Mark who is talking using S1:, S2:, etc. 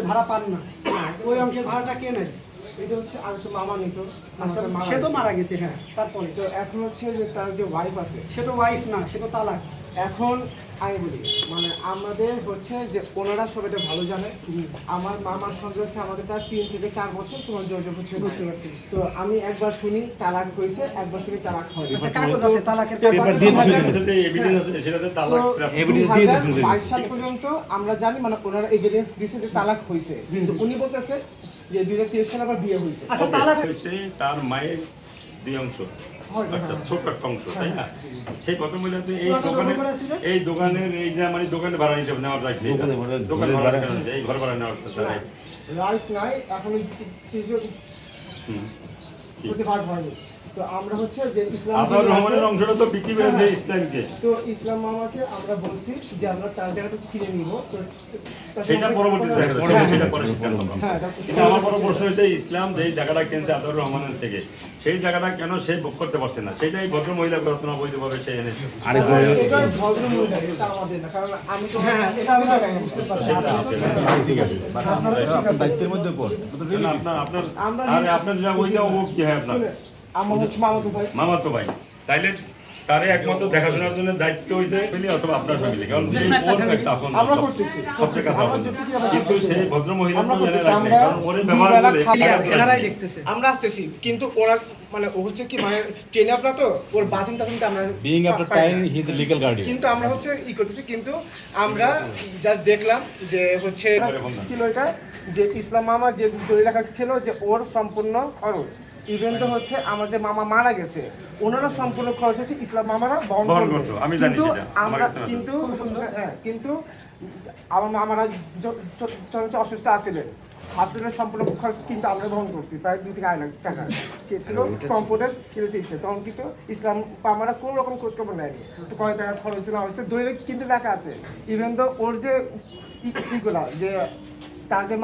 S1: ভাড়া পান না, ওই অংশের ভাড়াটা কে নেয়?
S2: এটা হচ্ছে আর তো মামা নিত।
S1: আচ্ছা, সে তো মারা গেছে, হ্যাঁ, তারপরে
S2: তো এখন হচ্ছে যে তার যে ওয়াইফ আছে,
S1: সে তো ওয়াইফ না, সে তো তালাক।
S2: এখন আমি বলি মানে আমাদের হচ্ছে যে ওনারা সব এটা ভালো জানে। আমার মামার সঙ্গে হচ্ছে আমাদের প্রায় 3 থেকে 4 বছর তোমার যোগাযোগ হচ্ছে।
S1: বুঝতে পারছি।
S2: তো আমি একবার শুনি তালাক হয়েছে, একবার শুনি তালাক হয়।
S1: আচ্ছা, কাগজ আছে তালাকের
S3: পেপার দিয়ে এভিডেন্স আছে সেটাতে তালাক এভিডেন্স দিয়ে দিয়েছিল
S2: 22 সাল পর্যন্ত আমরা জানি মানে ওনারা এভিডেন্স দিয়েছে যে তালাক হয়েছে, কিন্তু উনি বলতেছে যে 2023 সালে আবার বিয়ে হয়েছে।
S1: আচ্ছা, তালাক
S3: হয়েছে তার মায়ের দুই অংশ, একটা ছোট একটা অংশ, তাই না? সেই প্রথম মহিলা তো এই দোকানের এই যে আমার দোকানে ভাড়া নিতে নেওয়ার রাইট নেই, দোকান ভাড়া কেন এই ঘর ভাড়া নেওয়ার
S2: রাইট নাই। এখন হচ্ছে ভাগ হয়নি। তো আমরা হচ্ছে যে ইসলাম
S3: আতাউর রহমানের অংশটা তো বিক্রি হয়েছে ইসলামকে।
S2: তো ইসলাম মামাকে আমরা বলছি যে আমরা তার জায়গাটা কিনে নিব। তো
S3: সেটা পরবর্তীতে দেখা যাবে, সেটা পরে সিদ্ধান্ত হবে। কিন্তু আমার বড় প্রশ্ন হচ্ছে ইসলাম যেই জায়গাটা কিনছে আতাউর রহমানের থেকে, সেই জায়গাটা কেন সে ভোগ করতে পারছে না? সেটাই ভদ্র মহিলা রত্না বৈধভাবে সে এনেছে।
S2: এটা ভদ্র মহিলা, এটা আমাদের না, কারণ আমি তো এটা আমি বুঝতে পারছি।
S3: ঠিক আছে, আপনার দায়িত্বের মধ্যে পড় আপনার যা ওইটা ও কি হয় আপনার
S2: আমার হচ্ছে
S3: মামাতো ভাই, তাইলে তারে একমাত্র দেখাশোনার জন্য দায়িত্ব হইছে ফেলি অথবা আপনার ফ্যামিলি, কারণ সেই ওর একটা আপন
S2: আমরা করতেছি
S3: সবচেয়ে কাছে আপন। কিন্তু সেই ভদ্র মহিলা তো জেনে রাখবে, কারণ ওরে ব্যবহার করে
S1: এনারাই দেখতেছে।
S2: আমরা আসতেছি, কিন্তু ওরা মানে ও হচ্ছে কি মানে ট্রেনে আপনার তো ওর বাথরুম টাথরুমটা আমরা
S4: being after time he is a legal guardian.
S2: কিন্তু আমরা হচ্ছে করতেছি, কিন্তু আমরা জাস্ট দেখলাম যে হচ্ছে ছিল এটা যে ইসলাম মামার যে দলিল রাখা ছিল যে ওর সম্পূর্ণ খরচ, ইভেন তো হচ্ছে আমার যে মামা মারা গেছে ওনারও সম্পূর্ণ খরচ হচ্ছে ইসলাম মামারা বহন করতো।
S3: আমি জানি
S2: কিন্তু
S3: সেটা
S2: আমরা কিন্তু আমার মামারা অসুস্থ আছিলেন, হসপিটালের সম্পূর্ণ খরচ কিন্তু আমরা বহন করছি, প্রায় 2 থেকে 2.5 লাখ টাকা। সে ছিল কমফোর্টের ছিল চিকিৎসা, তখন কিন্তু ইসলাম আমরা কোনো রকম খোঁজখবর নেয়নি। তো কয় টাকা খরচ ছিল হয়েছে দলিল কিন্তু লেখা আছে। ইভেন তো ওর যে ইগুলা যে তার যে